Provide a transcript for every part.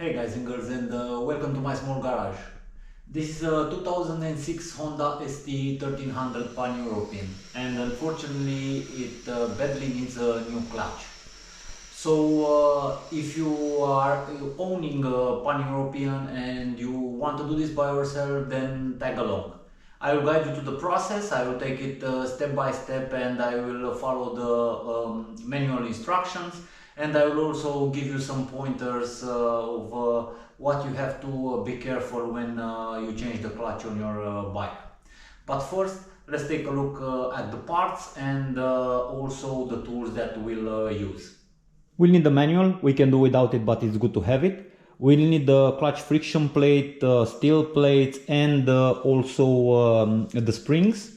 Hey guys and girls, and welcome to my small garage. This is a 2006 Honda ST1300 PAN European, and unfortunately it badly needs a new clutch. So if you are owning a PAN European and you want to do this by yourself, then tag along. I will guide you to the process. I will take it step by step, and I will follow the manual instructions, and I will also give you some pointers of what you have to be careful when you change the clutch on your bike. But first, let's take a look at the parts and also the tools that we'll use. We'll need the manual. We can do without it, but it's good to have it. We'll need the clutch friction plate, steel plates, and also the springs.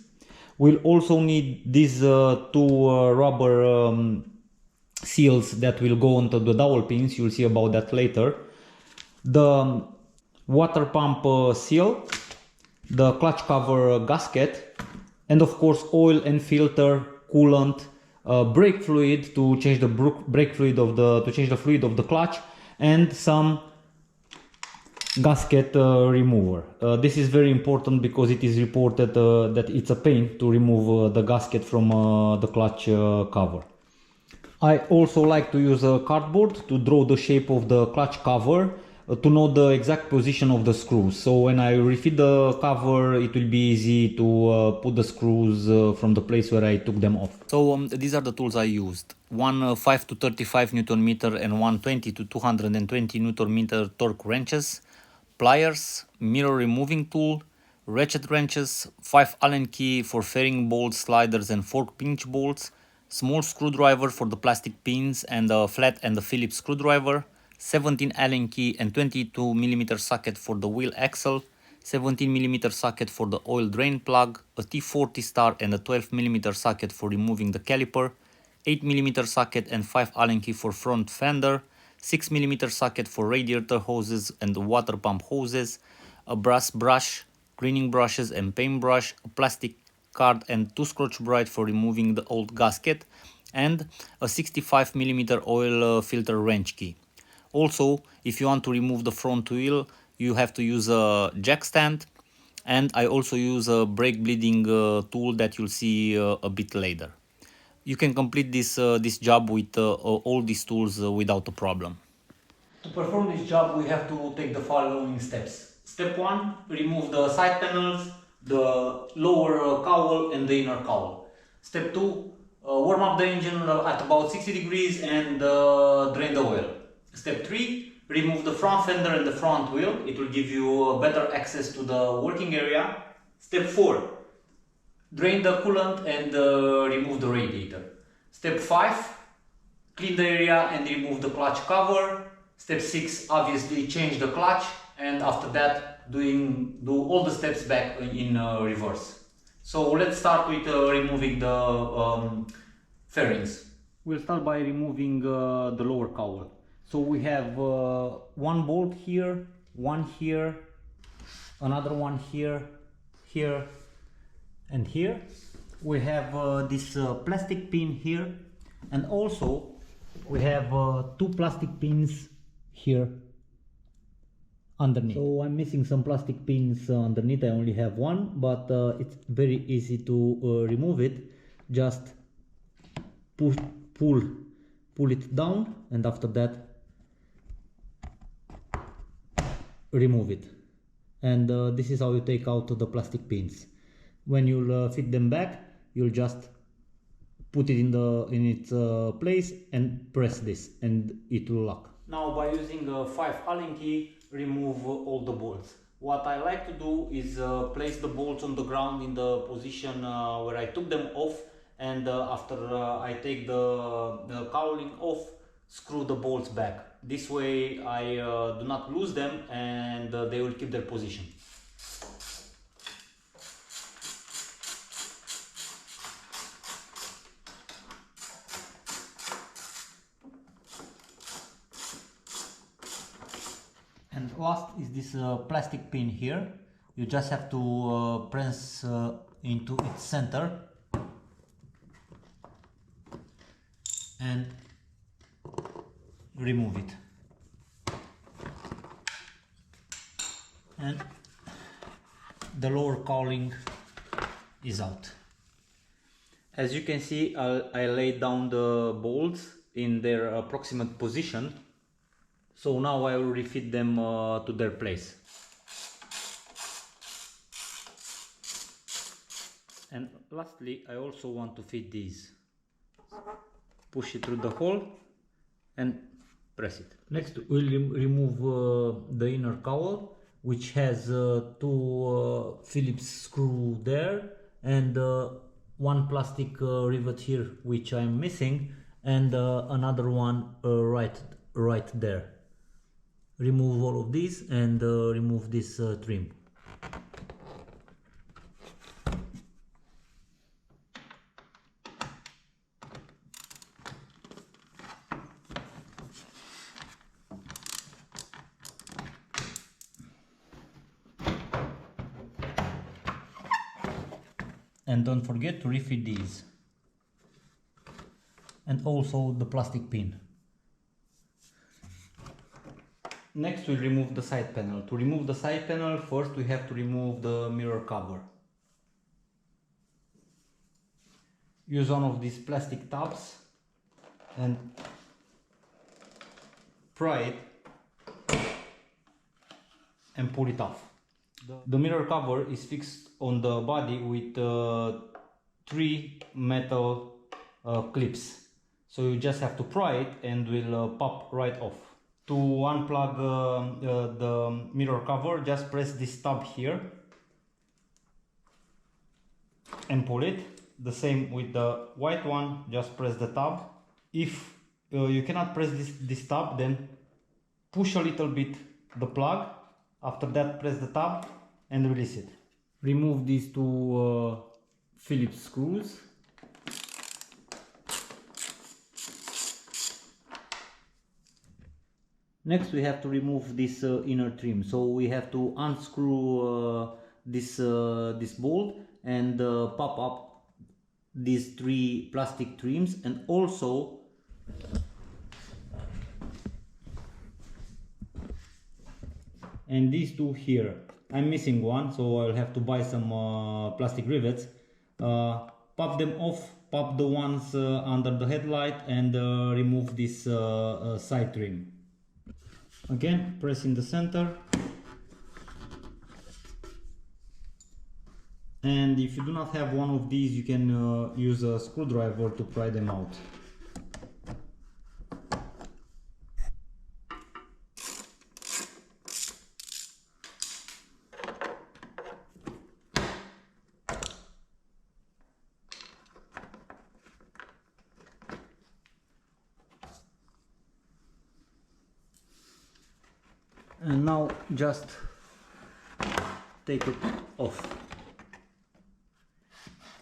We'll also need these two rubber seals that will go onto the dowel pins. You'll see about that later. The water pump seal, the clutch cover gasket, and of course oil and filter, coolant, brake fluid to change the fluid of the clutch, and some gasket remover. This is very important because it is reported that it's a pain to remove the gasket from the clutch cover. I also like to use a cardboard to draw the shape of the clutch cover to know the exact position of the screws. So when I refit the cover, it will be easy to put the screws from the place where I took them off. So these are the tools I used. One 5 to 35 Newton meter and one 20 to 220 Newton meter torque wrenches, pliers, mirror removing tool, ratchet wrenches, 5 Allen key for fairing bolts, sliders and fork pinch bolts, small screwdriver for the plastic pins and the flat and the Phillips screwdriver, 17 Allen key and 22 mm socket for the wheel axle, 17 mm socket for the oil drain plug, a T40 star and a 12 mm socket for removing the caliper, 8 mm socket and 5 Allen key for front fender, 6 mm socket for radiator hoses and the water pump hoses, a brass brush, cleaning brushes and paintbrush, a plastic card and 2 scotch brite for removing the old gasket, and a 65 mm oil filter wrench key. Also, if you want to remove the front wheel, you have to use a jack stand, and I also use a brake bleeding tool that you'll see a bit later. You can complete this job with all these tools without a problem. To perform this job, we have to take the following steps. Step 1, remove the side panels, the lower cowl and the inner cowl. Step 2, warm up the engine at about 60 degrees and drain the oil. Step 3, remove the front fender and the front wheel. It will give you better access to the working area. Step 4, drain the coolant and remove the radiator. Step 5, clean the area and remove the clutch cover. Step 6, obviously change the clutch, and after that do all the steps back in reverse. So let's start with removing the fairings. We'll start by removing the lower cowl. So we have one bolt here, one here, another one here, here and here. We have this plastic pin here, and also we have 2 plastic pins here underneath. So I'm missing some plastic pins underneath. I only have one, but it's very easy to remove it. Just pull it down, and after that remove it. And this is how you take out the plastic pins. When you'll fit them back, you'll just put it in its place and press this, and it will lock. Now, by using a 5 Allen key, remove all the bolts. What I like to do is place the bolts on the ground in the position where I took them off, and after I take the cowling off, screw the bolts back. This way I do not lose them, and they will keep their position. And last is this plastic pin here. You just have to press into its center and remove it. and the lower cowling is out. As you can see, I laid down the bolts in their approximate position, so now I will refit them to their place. And lastly, I also want to fit these. Push it through the hole and press it. Next we'll remove the inner cowl, which has two Phillips screw there and one plastic rivet here which I'm missing, and another one right there. Remove all of these and remove this trim. And don't forget to refit these. And also the plastic pin. Next we'll remove the side panel. To remove the side panel, first we have to remove the mirror cover. Use one of these plastic tabs and pry it and pull it off. The mirror cover is fixed on the body with 3 metal clips, so you just have to pry it and will pop right off. To unplug the mirror cover, just press this tab here and pull it. The same with the white one, just press the tab. If you cannot press this tab, then push a little bit the plug. After that, press the tab and release it. Remove these two Phillips screws. Next we have to remove this inner trim, so we have to unscrew this bolt and pop up these 3 plastic trims, and also these 2 here. I'm missing one, so I'll have to buy some plastic rivets. Pop them off, pop the ones under the headlight, and remove this side trim. Again, press in the center. And if you do not have one of these, you can use a screwdriver to pry them out. And now just take it off.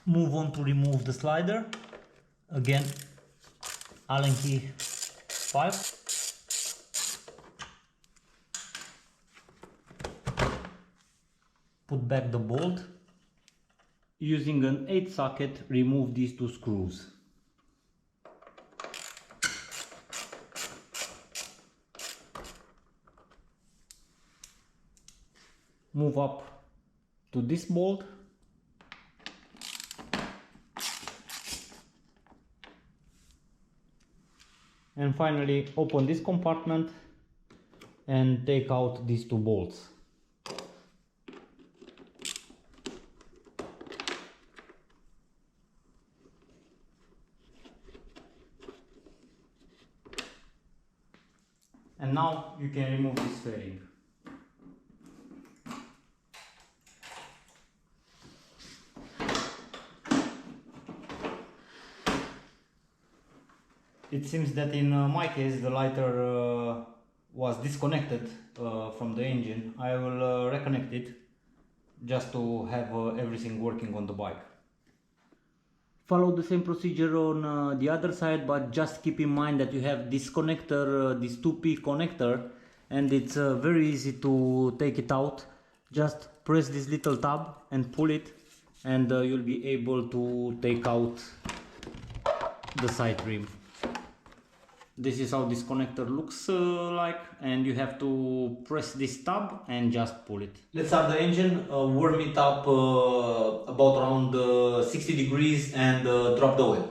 Move on to remove the slider. Again, Allen key 5. Put back the bolt. Using an 8 socket, remove these 2 screws. Move up to this bolt. And finally open this compartment and take out these 2 bolts. And now you can remove this fairing. It seems that in my case the lighter was disconnected from the engine. I will reconnect it just to have everything working on the bike. Follow the same procedure on the other side, but just keep in mind that you have this connector, this 2P connector, and it's very easy to take it out. Just press this little tab and pull it, and you'll be able to take out the side trim. This is how this connector looks like, and you have to press this tab and just pull it. Let's start the engine, warm it up about around 60 degrees and drop the oil.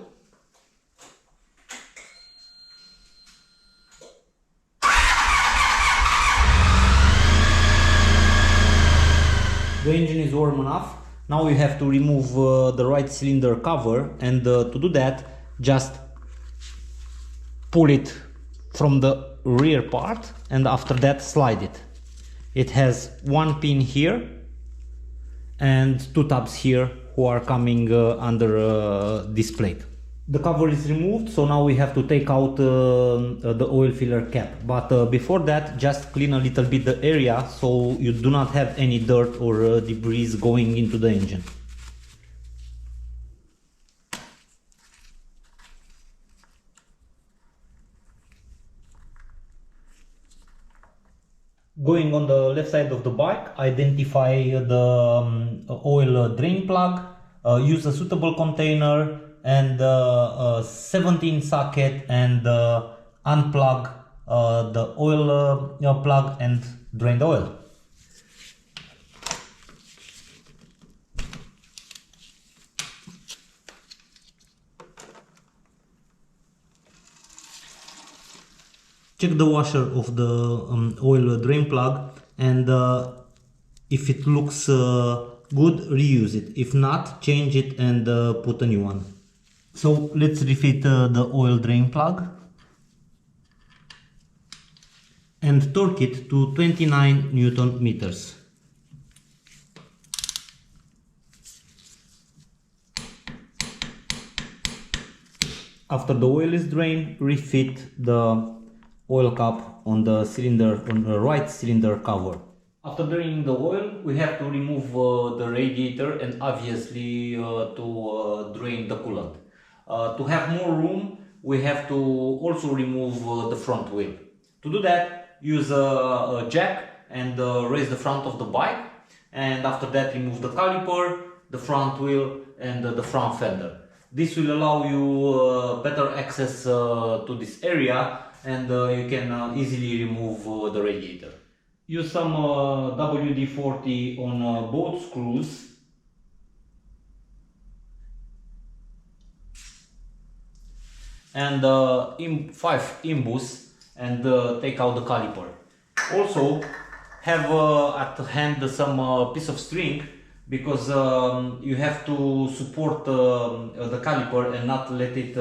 The engine is warm enough. Now we have to remove the right cylinder cover, and to do that, just pull it from the rear part, and after that slide it. It has one pin here and two tabs here who are coming under this plate. The cover is removed, so now we have to take out the oil filler cap. But before that, just clean a little bit the area so you do not have any dirt or debris going into the engine. Going on the left side of the bike, identify the oil drain plug, use a suitable container and 17 socket, and unplug the oil plug and drain the oil. Check the washer of the oil drain plug, and if it looks good, reuse it. If not, change it and put a new one. So let's refit the oil drain plug and torque it to 29 Newton meters. After the oil is drained, refit the oil cap on the cylinder, on the right cylinder cover. After draining the oil, we have to remove the radiator and obviously to drain the coolant. To have more room, we have to also remove the front wheel. To do that, use a jack and raise the front of the bike, and after that remove the caliper, the front wheel and the front fender. This will allow you better access to this area, and you can easily remove the radiator. Use some WD-40 on both screws. And 5 imbus, and take out the caliper. Also have at hand some piece of string, because you have to support the caliper and not let it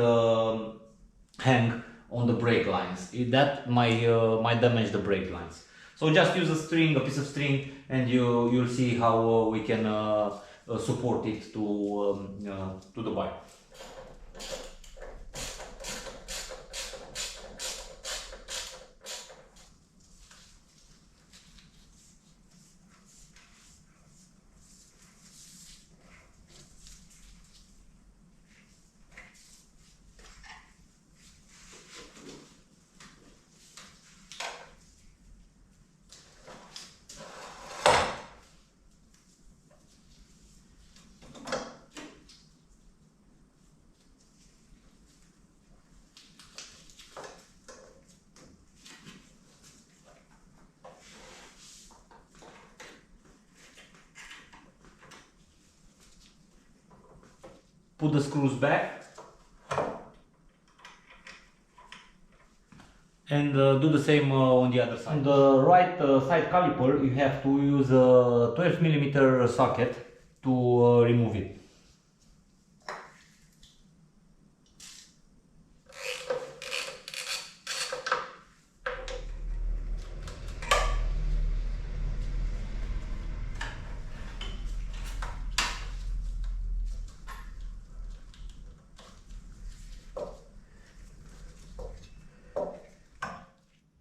hang on the brake lines. That might damage the brake lines. So just use a string, a piece of string, and you'll see how we can support it to the bike. Put the screws back and do the same on the other side. On the right side caliper, you have to use a 12mm socket to remove it.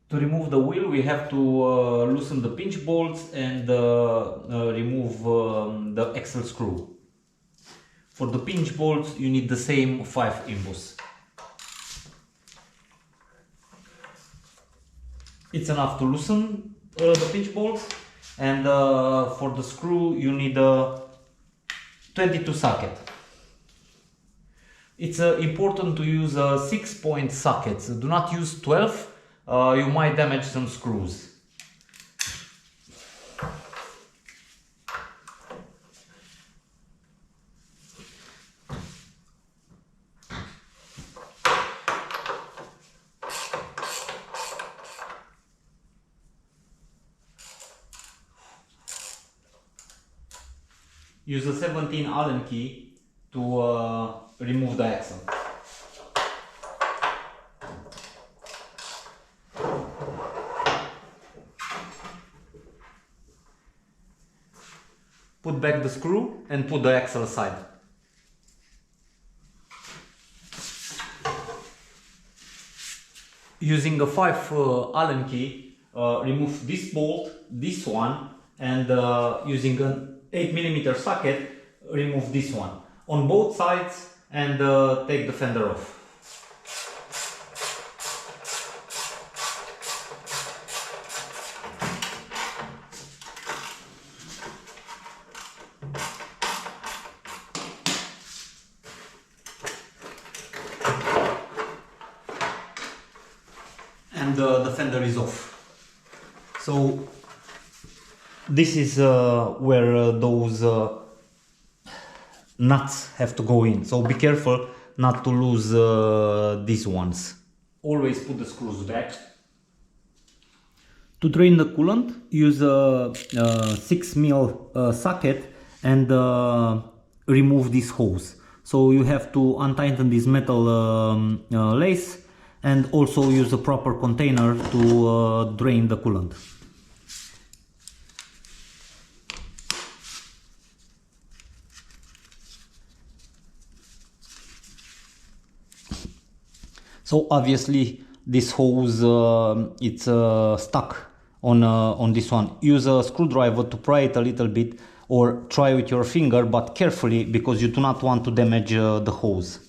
To remove the wheel, we have to loosen the pinch bolts and remove the axle screw. For the pinch bolts, you need the same 5 imbus. It's enough to loosen the pinch bolts, and for the screw, you need a 22 socket. It's important to use 6-point sockets. Do not use 12, you might damage some screws. Use a 17 Allen key to remove the axle. Put back the screw and put the axle aside. Using a 5 Allen key, remove this bolt, this one, and using an 8mm socket, remove this one on both sides and take the fender off. And the fender is off. So this is where those nuts have to go in. So be careful not to lose these ones. Always put the screws back. To drain the coolant, use a 6mm socket and remove this hose. So you have to untighten this metal lace and also use a proper container to drain the coolant. So obviously this hose it's stuck on this one. Use a screwdriver to pry it a little bit or try with your finger, but carefully because you do not want to damage the hose.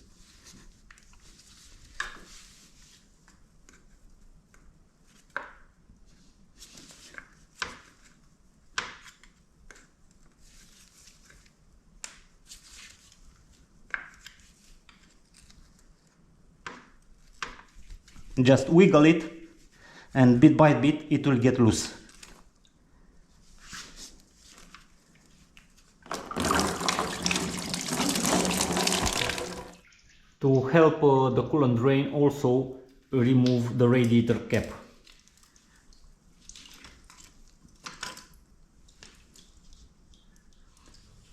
Just wiggle it and bit by bit it will get loose. To help the coolant drain, also remove the radiator cap.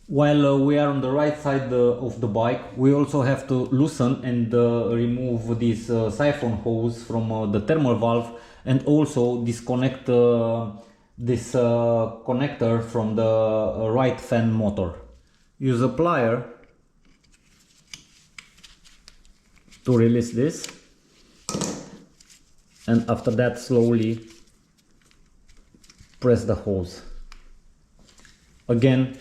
While we are on the right side of the bike, we also have to loosen and remove this siphon hose from the thermal valve, and also disconnect this connector from the right fan motor. Use a plier to release this, and after that slowly press the hose. Again,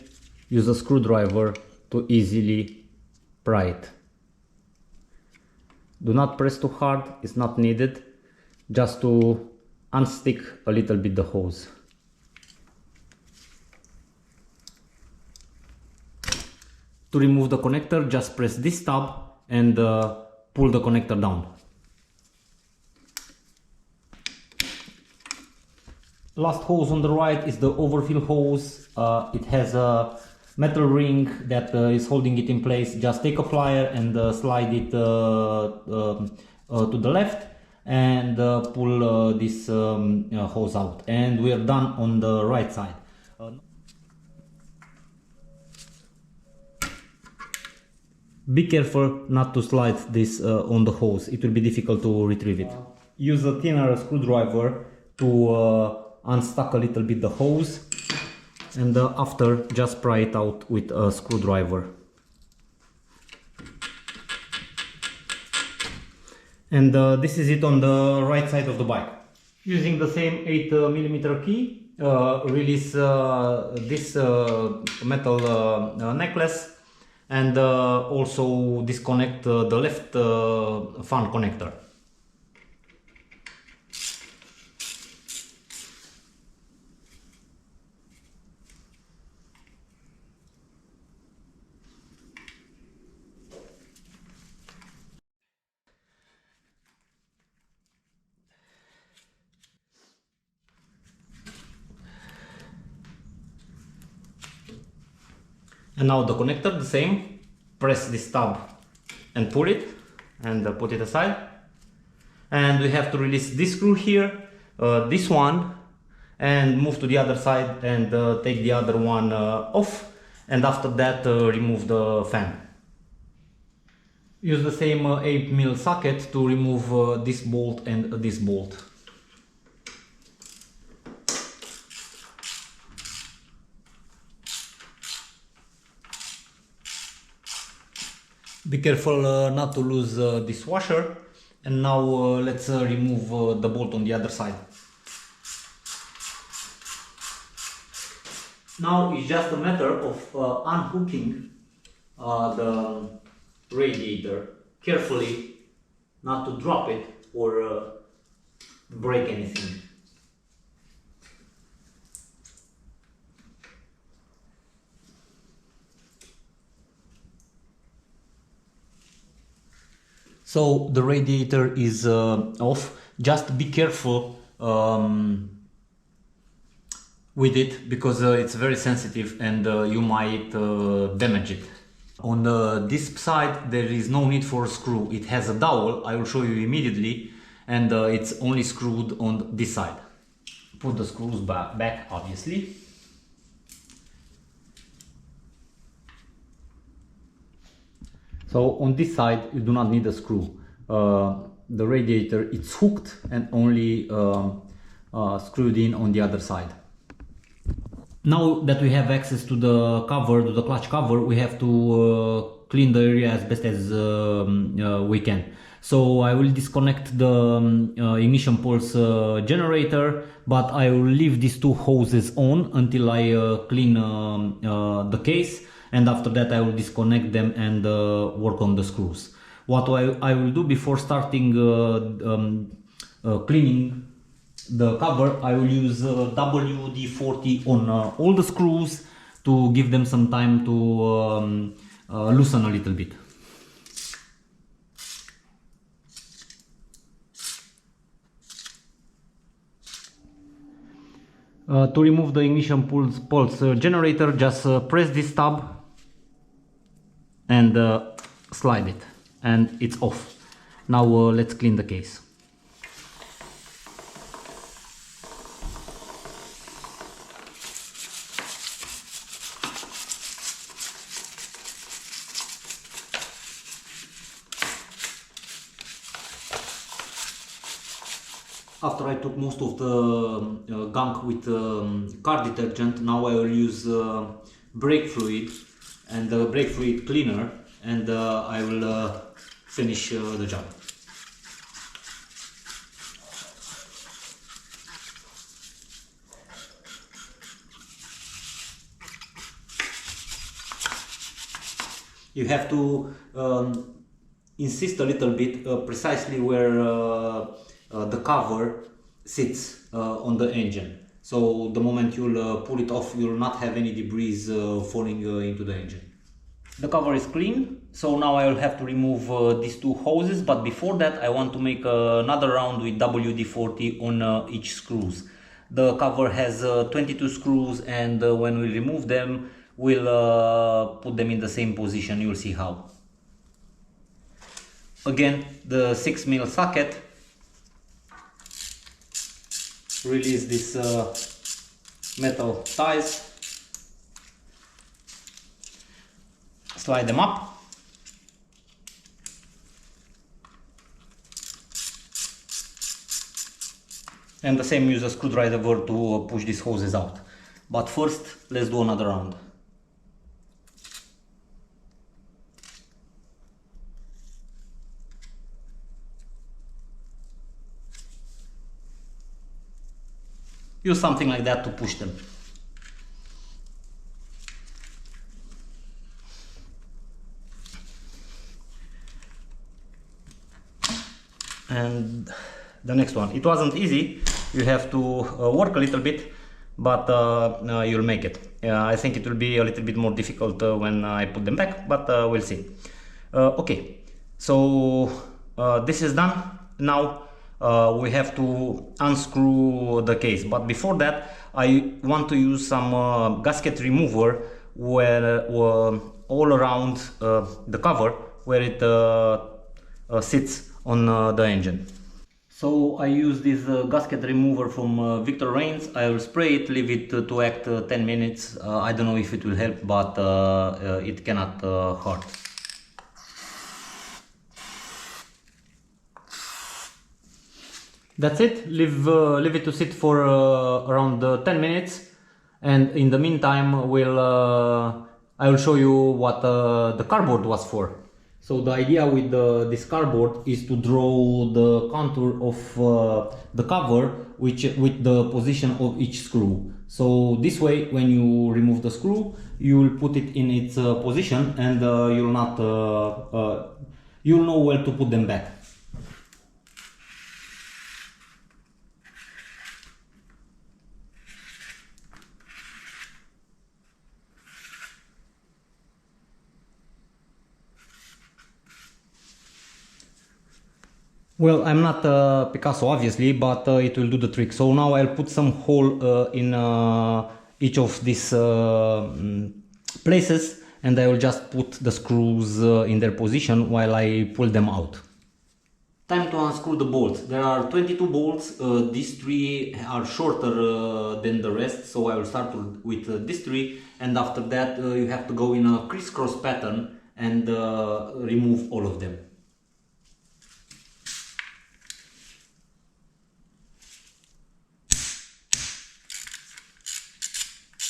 use a screwdriver to easily pry it. Do not press too hard, it's not needed, just to unstick a little bit the hose. To remove the connector, just press this tab and pull the connector down. Last hose on the right is the overfill hose. It has a metal ring that is holding it in place. Just take a plier and slide it to the left and pull this hose out, and we are done on the right side. Be careful not to slide this on the hose, it will be difficult to retrieve it. Use a thinner screwdriver to unstuck a little bit the hose, and after just pry it out with a screwdriver. And this is it on the right side of the bike. Using the same 8mm key, release this metal necklace, and also disconnect the left fan connector. And now the connector, the same. Press this tab and pull it and put it aside. And we have to release this screw here, this one, and move to the other side and take the other one off. And after that, remove the fan. Use the same 8mm socket to remove this bolt and this bolt. Be careful not to lose this washer. And now let's remove the bolt on the other side. Now it's just a matter of unhooking the radiator carefully, not to drop it or break anything. So the radiator is off. Just be careful with it, because it's very sensitive and you might damage it. On this side there is no need for a screw. It has a dowel, I will show you immediately, and it's only screwed on this side. Put the screws back obviously. So on this side you do not need a screw. The radiator is hooked and only screwed in on the other side. Now that we have access to the cover, to the clutch cover, we have to clean the area as best as we can. So I will disconnect the ignition pulse generator, but I will leave these two hoses on until I clean the case, and after that I will disconnect them and work on the screws. What I will do before starting cleaning the cover, I will use WD-40 on all the screws to give them some time to loosen a little bit. To remove the ignition pulse generator, just press this tab and slide it, and it's off. Now let's clean the case. After I took most of the gunk with car detergent, now I will use brake fluid and the brake fluid cleaner, and I will finish the job. You have to insist a little bit precisely where the cover sits on the engine. So the moment you'll pull it off, you'll not have any debris falling into the engine. The cover is clean, so now I will have to remove these two hoses, but before that I want to make another round with WD-40 on each screws. The cover has 22 screws, and when we remove them, we'll put them in the same position. You'll see how. Again, the 6mm socket. Release these metal ties, slide them up, and the same, use a screwdriver to push these hoses out. But first, let's do another round. Use something like that to push them. And the next one, it wasn't easy. You have to work a little bit, but you'll make it. I think it will be a little bit more difficult when I put them back, but we'll see. Okay, so this is done. Now we have to unscrew the case, but before that I want to use some gasket remover where all around the cover where it sits on the engine. So I use this gasket remover from Victor Reigns. I will spray it, leave it to act 10 minutes. I don't know if it will help, but it cannot hurt. That's it. Leave it to sit for around 10 minutes, and in the meantime I will show you what the cardboard was for. So the idea with this cardboard is to draw the contour of the cover with the position of each screw. So this way, when you remove the screw, you will put it in its position, and you'll know where to put them back. Well, I'm not Picasso obviously, but it will do the trick. So now I'll put some hole in each of these places, and I will just put the screws in their position while I pull them out. Time to unscrew the bolts. There are 22 bolts. These 3 are shorter than the rest, so I will start with these 3, and after that you have to go in a crisscross pattern and remove all of them.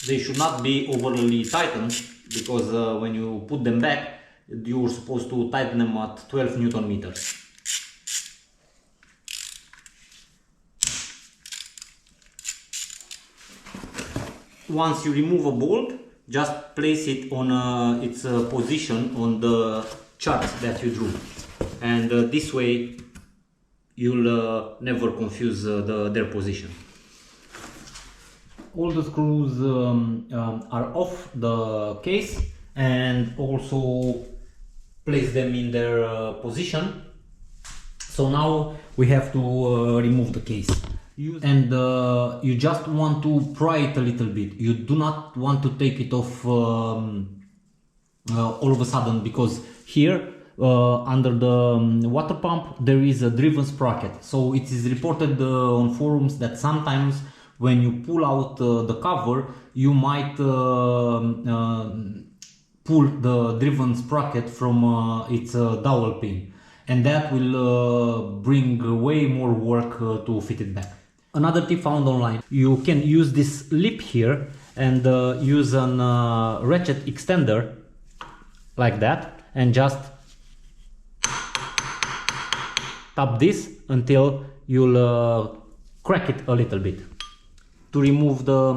They should not be overly tightened, because when you put them back, you're supposed to tighten them at 12 Newton meters. Once you remove a bolt, just place it on its position on the chart that you drew, and this way you'll never confuse their position. All the screws are off the case, and also place them in their position. So now we have to remove the case, and you just want to pry it a little bit. You do not want to take it off all of a sudden, because here under the water pump there is a driven sprocket. So it is reported on forums that sometimes when you pull out the cover, you might pull the driven sprocket from its dowel pin, and that will bring way more work to fit it back. Another tip found online: you can use this lip here and use an ratchet extender like that, and just tap this until you'll crack it a little bit. To remove the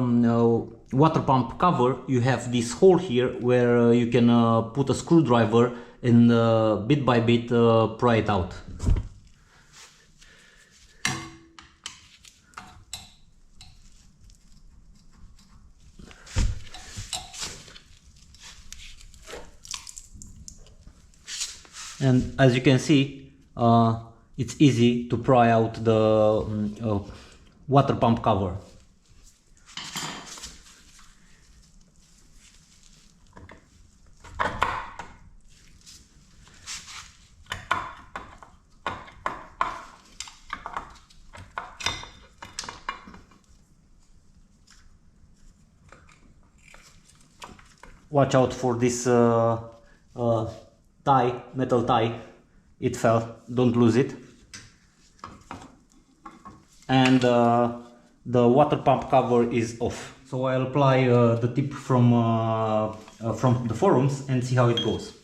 water pump cover, you have this hole here where you can put a screwdriver and bit by bit pry it out. And as you can see, it's easy to pry out the water pump cover. Watch out for this tie, metal tie. It fell, don't lose it. And the water pump cover is off. So I'll apply the tip from the forums and see how it goes.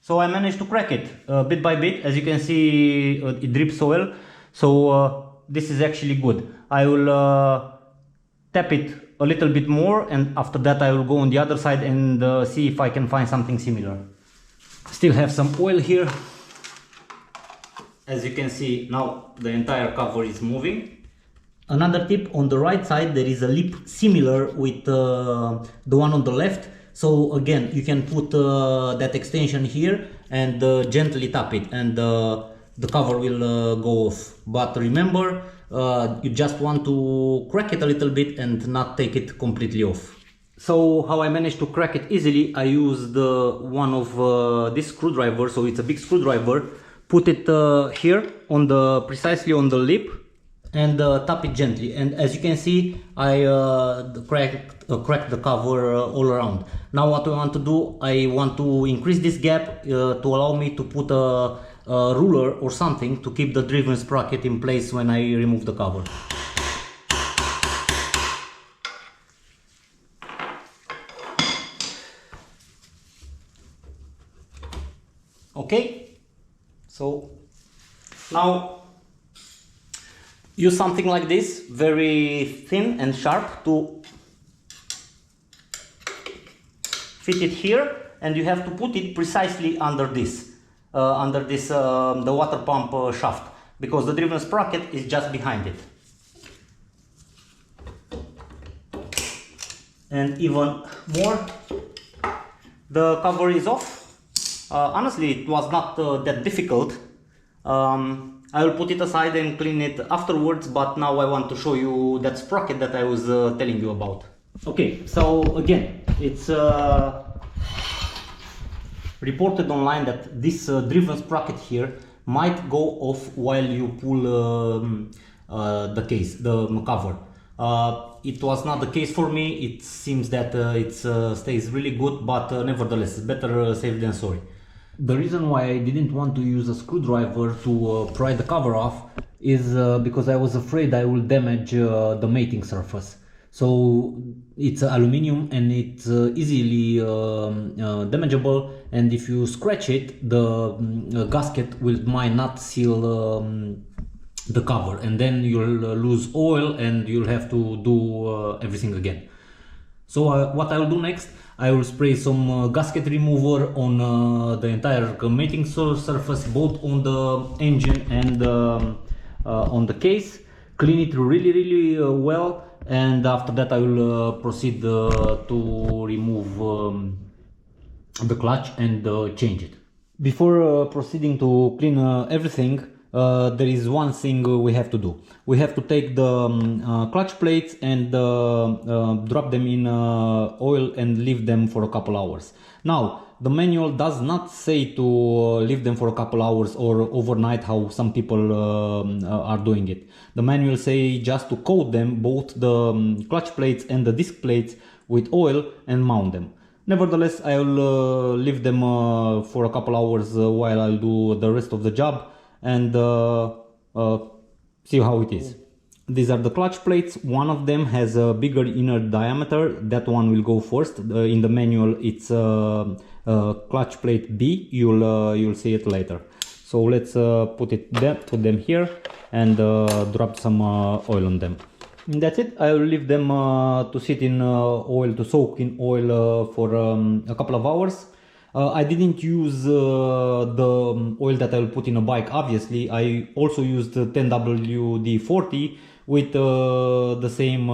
So I managed to crack it bit by bit. As you can see, it drips oil. So this is actually good. I will tap it a little bit more, and after that I will go on the other side and see if I can find something similar. Still have some oil here. As you can see, now the entire cover is moving. Another tip, on the right side there is a lip similar with the one on the left. So again, you can put that extension here and gently tap it, and the cover will go off. But remember, you just want to crack it a little bit and not take it completely off. So how I managed to crack it easily, I used one of this screwdriver, so it's a big screwdriver, put it here on precisely on the lip, and tap it gently, and as you can see, I cracked the cover all around. Now what I want to do, I want to increase this gap to allow me to put a ruler or something to keep the driven sprocket in place when I remove the cover. Okay, so now use something like this, very thin and sharp, to fit it here, and you have to put it precisely under this, the water pump shaft, because the driven sprocket is just behind it. And even more, the cover is off. Honestly, it was not that difficult. I will put it aside and clean it afterwards, but now I want to show you that sprocket that I was telling you about. Okay, so again, it's reported online that this driven sprocket here might go off while you pull the case, the cover. It was not the case for me. It seems that it stays really good, but nevertheless, better safe than sorry. The reason why I didn't want to use a screwdriver to pry the cover off is because I was afraid I will damage the mating surface. So it's aluminium and it's easily damageable, and if you scratch it, the gasket might not seal the cover, and then you'll lose oil and you'll have to do everything again. So what I will do next, I will spray some gasket remover on the entire mating surface, both on the engine and on the case, clean it really well, and after that I will proceed to remove the clutch and change it. Before proceeding to clean everything, there is one thing we have to do. We have to take the clutch plates and drop them in oil and leave them for a couple hours. Now, the manual does not say to leave them for a couple hours or overnight, how some people are doing it. The manual say just to coat them, both the clutch plates and the disc plates, with oil and mount them. Nevertheless, I will leave them for a couple hours while I'll do the rest of the job and see how it is. These are the clutch plates. One of them has a bigger inner diameter. That one will go first. In the manual it's clutch plate B. You'll see it later. So let's put them here and drop some oil on them. And that's it. I will leave them to sit in oil, to soak in oil for a couple of hours. I didn't use the oil that I will put in a bike, obviously. I also used 10WD-40 with the same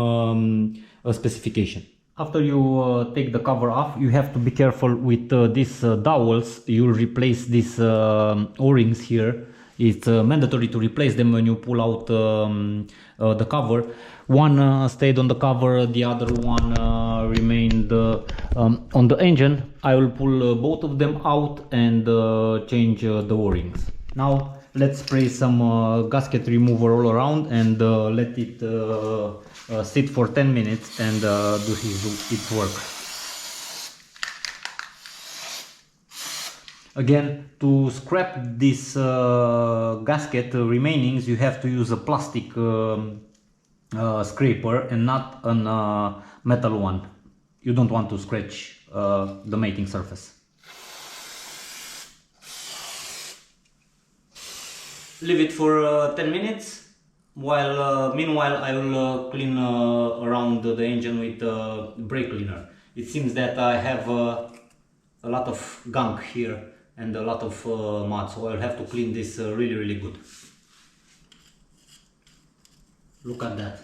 specification. After you take the cover off, you have to be careful with these dowels. You'll replace these O-rings here. It's mandatory to replace them when you pull out the cover. One stayed on the cover, the other one remained on the engine. I will pull both of them out and change the O-rings. Now let's spray some gasket remover all around and let it sit for 10 minutes and do its work. Again, to scrap this gasket remainings, you have to use a plastic scraper and not a metal one. You don't want to scratch the mating surface. Leave it for 10 minutes, while meanwhile I will clean around the engine with brake cleaner. It seems that I have a lot of gunk here and a lot of mud, so I'll have to clean this really good. Look at that.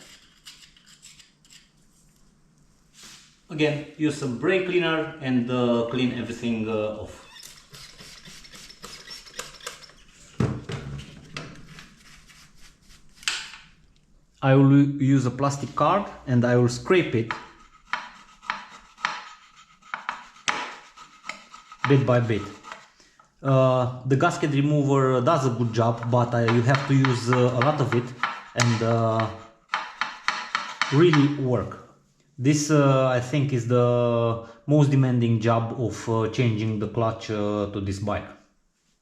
Again, use some brake cleaner and clean everything off. I will use a plastic card and I will scrape it bit by bit. The gasket remover does a good job, but you have to use a lot of it and really work. This I think is the most demanding job of changing the clutch to this bike.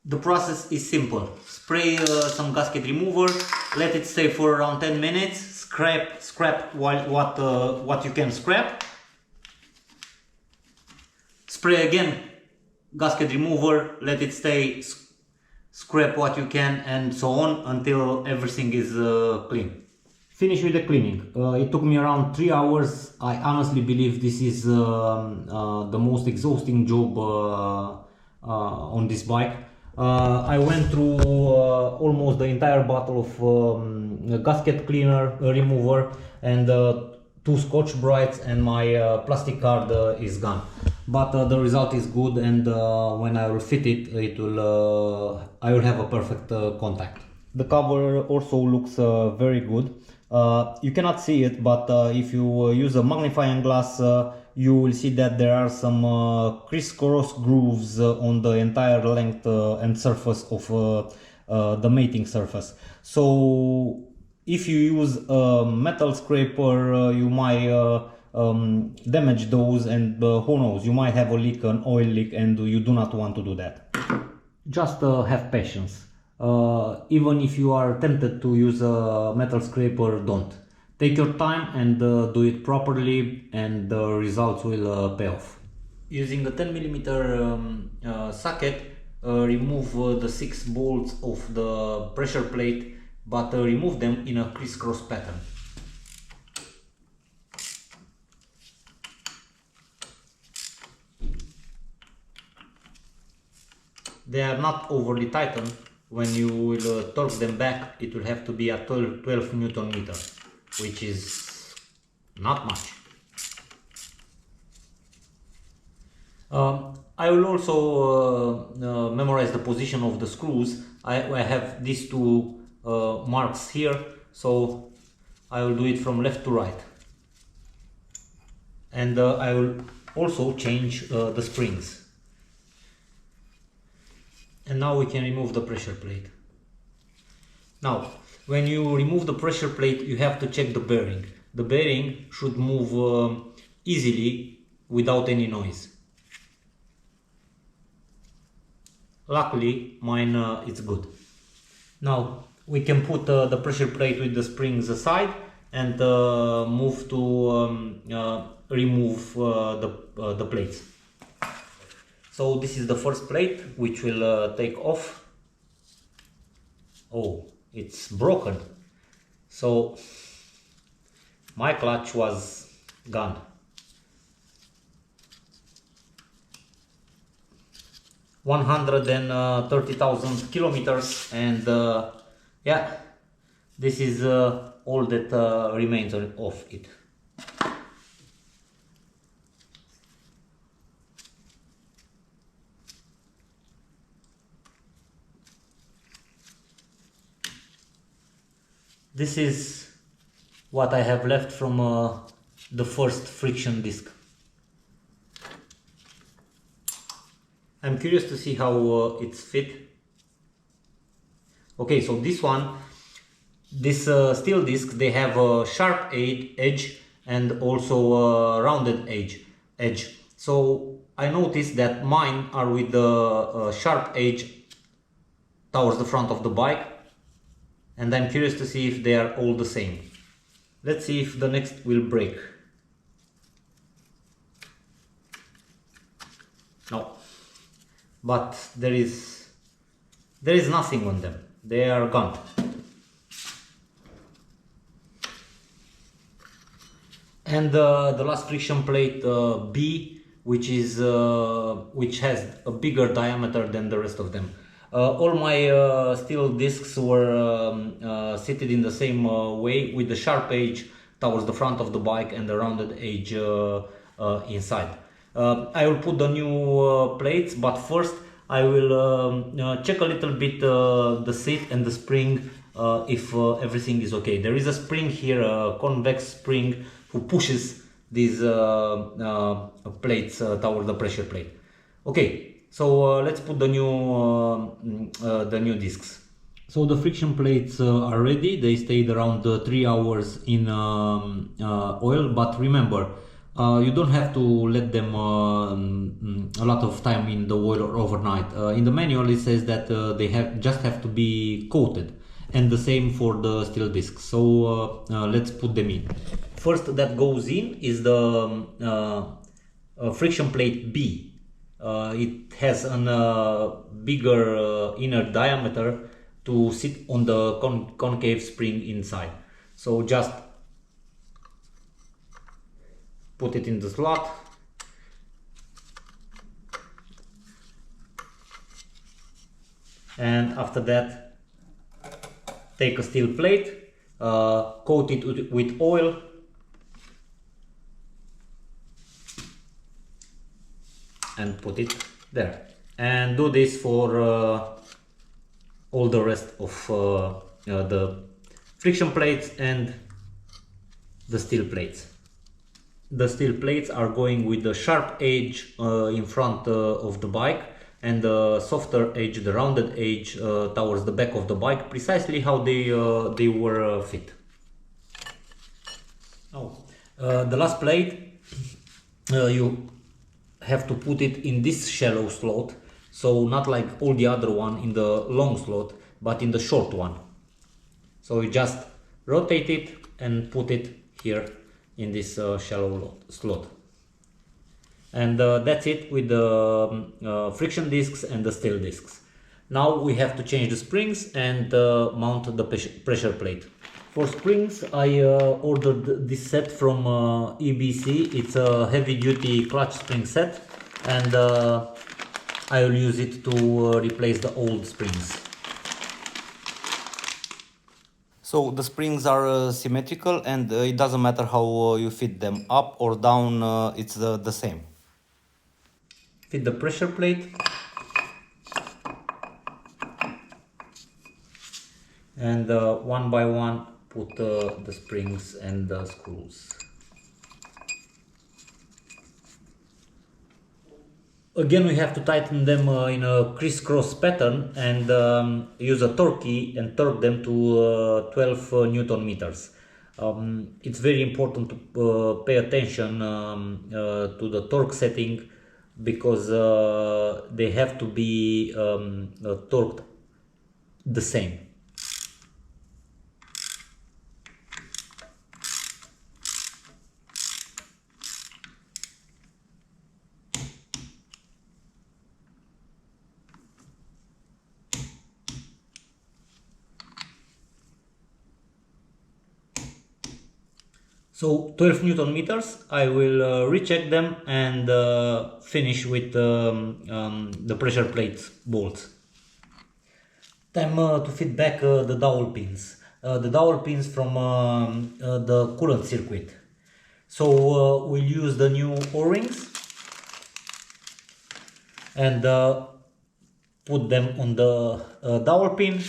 The process is simple. Spray some gasket remover, let it stay for around 10 minutes, scrap what you can scrap. Spray again gasket remover, let it stay, scrap what you can, and so on until everything is clean. Finish with the cleaning. It took me around 3 hours. I honestly believe this is the most exhausting job on this bike. I went through almost the entire bottle of gasket cleaner remover and 2 Scotch Brights, and my plastic card is gone. But the result is good, and when I will fit it, I will have a perfect contact. The cover also looks very good. You cannot see it, but if you use a magnifying glass, you will see that there are some crisscross grooves on the entire length and surface of the mating surface. So if you use a metal scraper, you might damage those, and who knows, you might have a leak, an oil leak, and you do not want to do that. Just have patience. Even if you are tempted to use a metal scraper, don't. Take your time and do it properly, and the results will pay off. Using a 10mm socket, remove the 6 bolts of the pressure plate, but remove them in a crisscross pattern. They are not overly tightened. When you will torque them back, it will have to be at 12 Newton meter, which is not much. I will also memorize the position of the screws. I have these 2 marks here, so I will do it from left to right. And I will also change the springs. And now we can remove the pressure plate. Now, when you remove the pressure plate, you have to check the bearing. The bearing should move easily without any noise. Luckily, mine it's good. Now we can put the pressure plate with the springs aside and move to remove the plates. So this is the first plate, which will take off. Oh, it's broken. So my clutch was gone. $130,000 kilometers, and yeah, this is all that remains of it. This is what I have left from the first friction disc. I'm curious to see how it's fit. Okay, so this steel disc, they have a sharp edge and also a rounded edge. So I noticed that mine are with the sharp edge towards the front of the bike, and I'm curious to see if they are all the same. Let's see if the next will break. No, but there is nothing on them. They are gone. And the last friction plate, B, which has a bigger diameter than the rest of them. All my steel discs were seated in the same way, with the sharp edge towards the front of the bike and the rounded edge inside. I will put the new plates, but first I will check a little bit the seat and the spring, if everything is okay. There is a spring here, a convex spring, who pushes these plates toward the pressure plate. Okay, so let's put the new discs. So the friction plates are ready. They stayed around 3 hours in oil, but remember, you don't have to let them a lot of time in the oil or overnight. In the manual it says that they just have to be coated, and the same for the steel discs. So let's put them in. First that goes in is the friction plate B. It has a bigger inner diameter to sit on the concave spring inside. So just put it in the slot, and after that take a steel plate, coat it with oil, and put it there, and do this for all the rest of the friction plates and the steel plates. The steel plates are going with the sharp edge in front of the bike, and the softer edge, the rounded edge, towards the back of the bike, precisely how they were fit. Oh, the last plate, you have to put it in this shallow slot, so not like all the other one in the long slot, but in the short one. So you just rotate it and put it here in this shallow slot, and that's it with the friction discs and the steel discs. Now we have to change the springs and mount the pressure plate. For springs, I ordered this set from EBC. It's a heavy duty clutch spring set, and I will use it to replace the old springs. So the springs are symmetrical, and it doesn't matter how you fit them, up or down, it's the same. Fit the pressure plate, and one by one put the springs and the screws. Again, we have to tighten them in a crisscross pattern, and use a torque key and torque them to 12 Newton meters. It's very important to pay attention to the torque setting, because they have to be torqued the same. So 12 Newton meters, I will recheck them and finish with the pressure plate bolts. Time to fit back the dowel pins. The dowel pins from the coolant circuit. So we'll use the new O-rings and put them on the dowel pin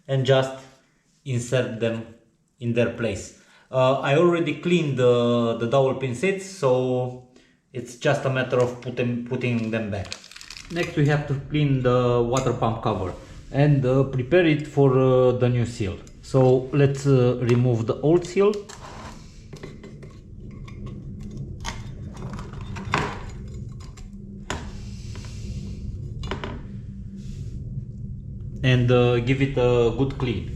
and just insert them in their place. I already cleaned the dowel pin sets, so it's just a matter of putting them back. Next we have to clean the water pump cover and prepare it for the new seal. So let's remove the old seal. And give it a good clean.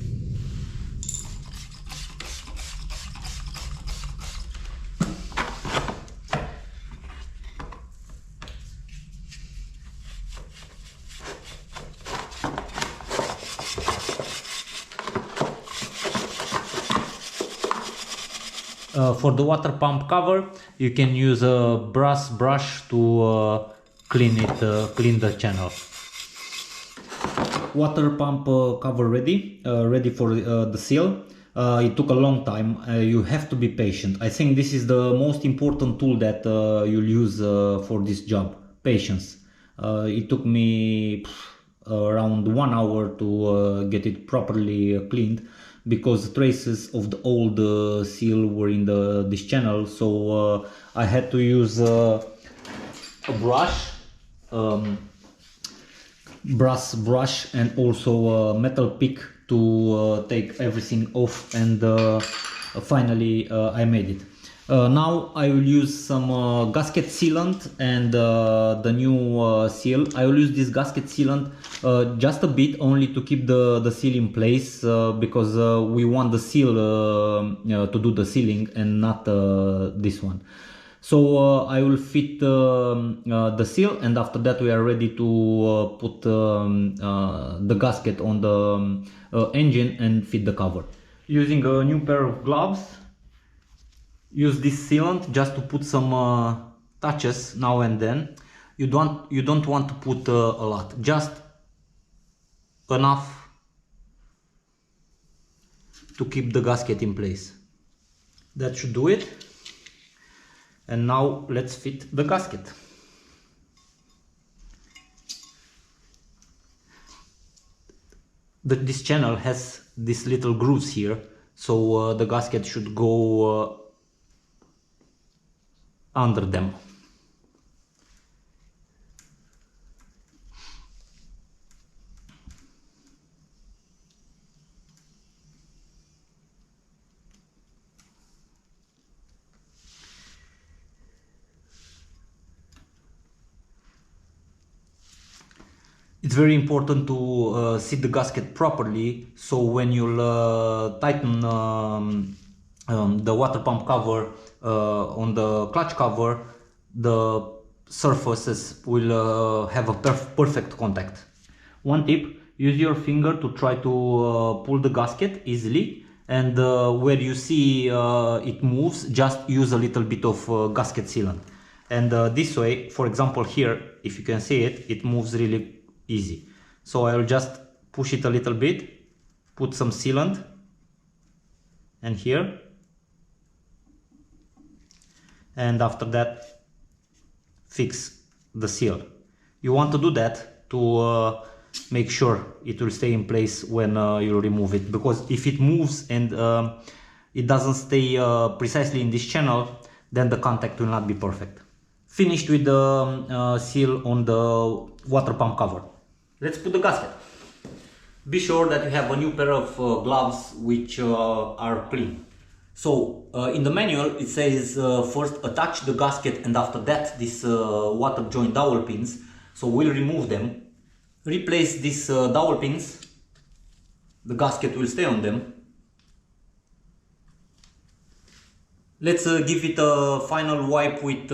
For the water pump cover, you can use a brass brush to clean the channel. water pump cover ready, ready for the seal. It took a long time. You have to be patient. I think this is the most important tool that you'll use for this job. Patience. It took me around 1 hour to get it properly cleaned, because traces of the old seal were in this channel. So I had to use a brush, brass brush, and also a metal pick to take everything off, and finally I made it. Now I will use some gasket sealant and the new seal. I will use this gasket sealant just a bit, only to keep the seal in place, because we want the seal to do the sealing and not this one. So I will fit the seal, and after that we are ready to put the gasket on the engine and fit the cover. Using a new pair of gloves, use this sealant just to put some touches now and then. You don't want to put a lot, just enough to keep the gasket in place. That should do it. And now let's fit the gasket. This channel has these little grooves here, so the gasket should go under them. It's very important to seat the gasket properly, so when you'll tighten the water pump cover on the clutch cover, the surfaces will have a perfect contact. One tip: use your finger to try to pull the gasket easily, and where you see it moves, just use a little bit of gasket sealant. And this way, for example here, if you can see it, it moves really easy. So I will just push it a little bit, put some sealant, and here, and after that fix the seal. You want to do that to make sure it will stay in place when you remove it, because if it moves and it doesn't stay precisely in this channel, then the contact will not be perfect. Finished with the seal on the water pump cover. Let's put the gasket. Be sure that you have a new pair of gloves which are clean. So in the manual it says first attach the gasket, and after that this water joint dowel pins. So we'll remove them. Replace these dowel pins. The gasket will stay on them. Let's give it a final wipe with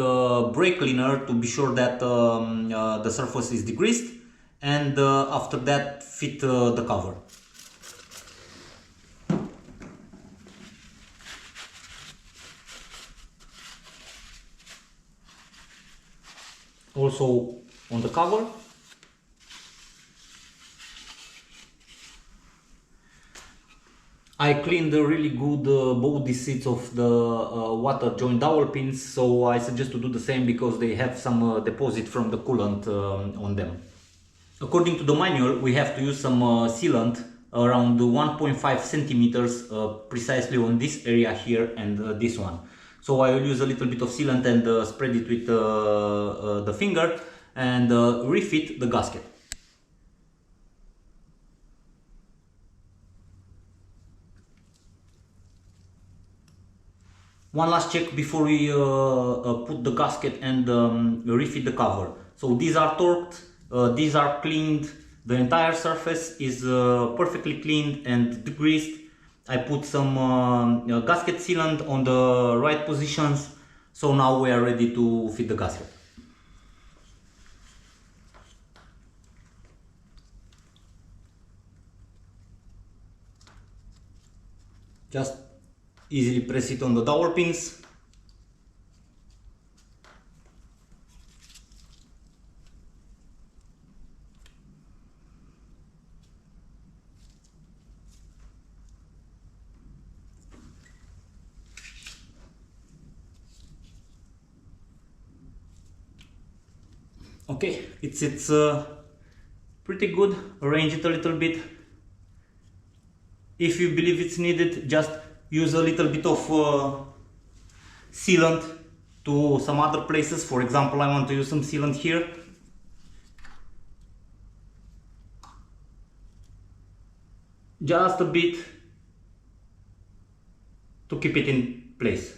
brake cleaner to be sure that the surface is degreased, and after that fit the cover. Also on the cover. I cleaned really good both the seats of the water joint dowel pins, so I suggest to do the same because they have some deposit from the coolant on them. According to the manual, we have to use some sealant around 1.5 centimeters precisely on this area here and this one. So I will use a little bit of sealant and spread it with the finger and refit the gasket. One last check before we put the gasket and refit the cover. So these are torqued, these are cleaned, the entire surface is perfectly cleaned and degreased. I put some gasket sealant on the right positions, so now we are ready to fit the gasket. Just easily press it on the dowel pins. Okay, it's pretty good. Arrange it a little bit. If you believe it's needed, just use a little bit of sealant to some other places. For example, I want to use some sealant here. Just a bit to keep it in place.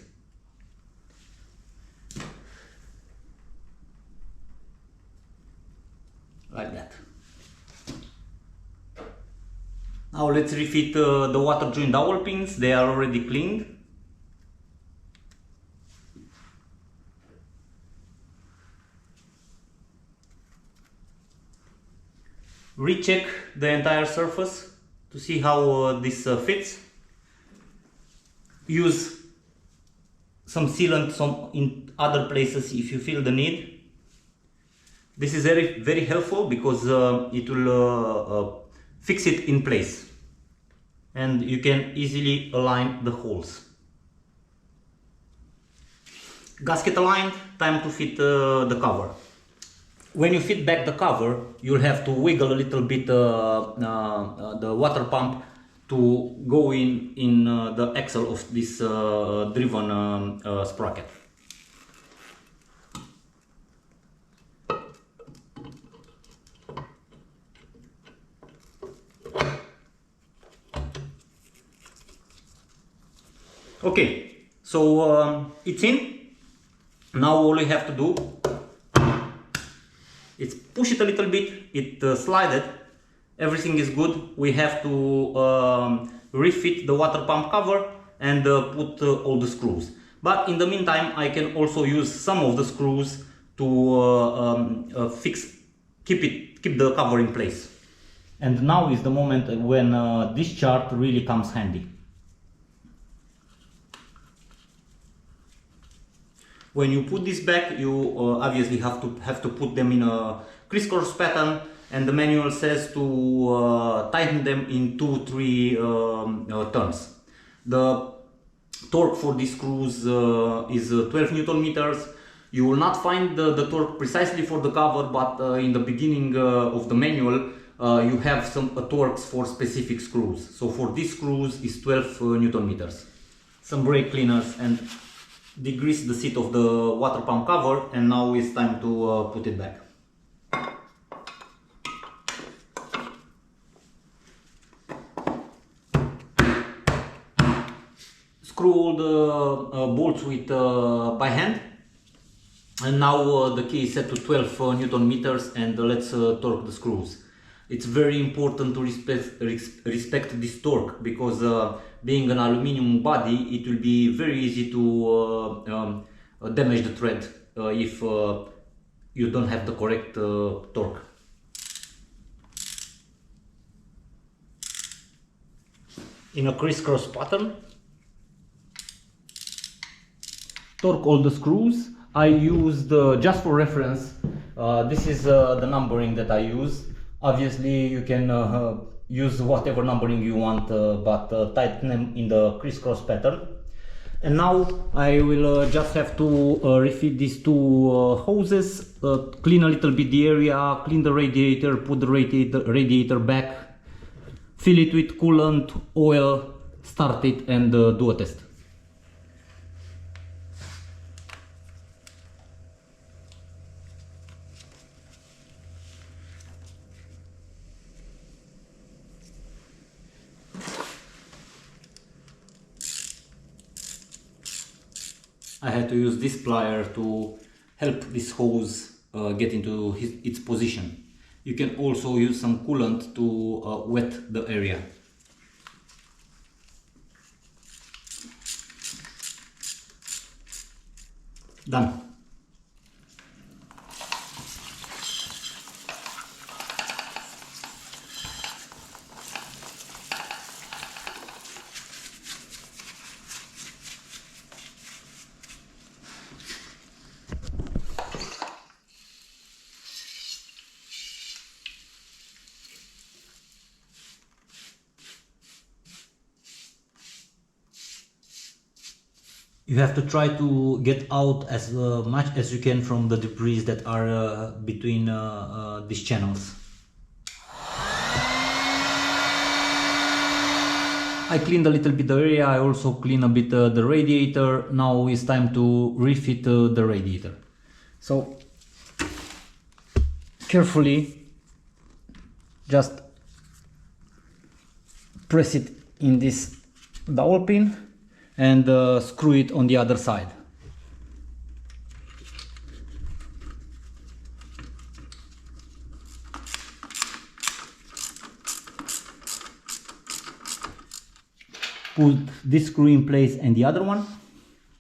Like that. Now let's refit the water joint dowel pins. They are already cleaned. Recheck the entire surface to see how this fits. Use some sealant in other places if you feel the need. This is very helpful because it will fix it in place and you can easily align the holes. Gasket aligned, time to fit the cover. When you fit back the cover, you'll have to wiggle a little bit the water pump to go in the axle of this driven sprocket. Okay, so it's in. Now all we have to do is push it a little bit, it slided, everything is good. We have to refit the water pump cover and put all the screws. But in the meantime, I can also use some of the screws to keep the cover in place. And now is the moment when this chart really comes handy. When you put this back, you obviously have to put them in a crisscross pattern, and the manual says to tighten them in 2-3 turns. The torque for these screws is 12 Newton meters. You will not find the torque precisely for the cover, but in the beginning of the manual you have some torques for specific screws. So for these screws is 12 Newton meters. Some brake cleaners and degrease the seat of the water pump cover, and now it's time to put it back. Screw all the bolts with by hand, and now the key is set to 12 Newton meters, and let's torque the screws. It's very important to respect this torque because being an aluminium body, it will be very easy to damage the thread if you don't have the correct torque. In a crisscross pattern, torque all the screws. I used, just for reference, this is the numbering that I use. Obviously you can use whatever numbering you want, but tighten them in the crisscross pattern. And now I will just have to refit these two hoses, clean a little bit the area, clean the radiator, put the radiator back, fill it with coolant, oil, start it, and do a test. I had to use this plier to help this hose get into its position. You can also use some coolant to wet the area. Done. You have to try to get out as much as you can from the debris that are between these channels. I cleaned a little bit the area, I also cleaned a bit the radiator. Now it's time to refit the radiator. So carefully just press it in this dowel pin and screw it on the other side. Put this screw in place and the other one.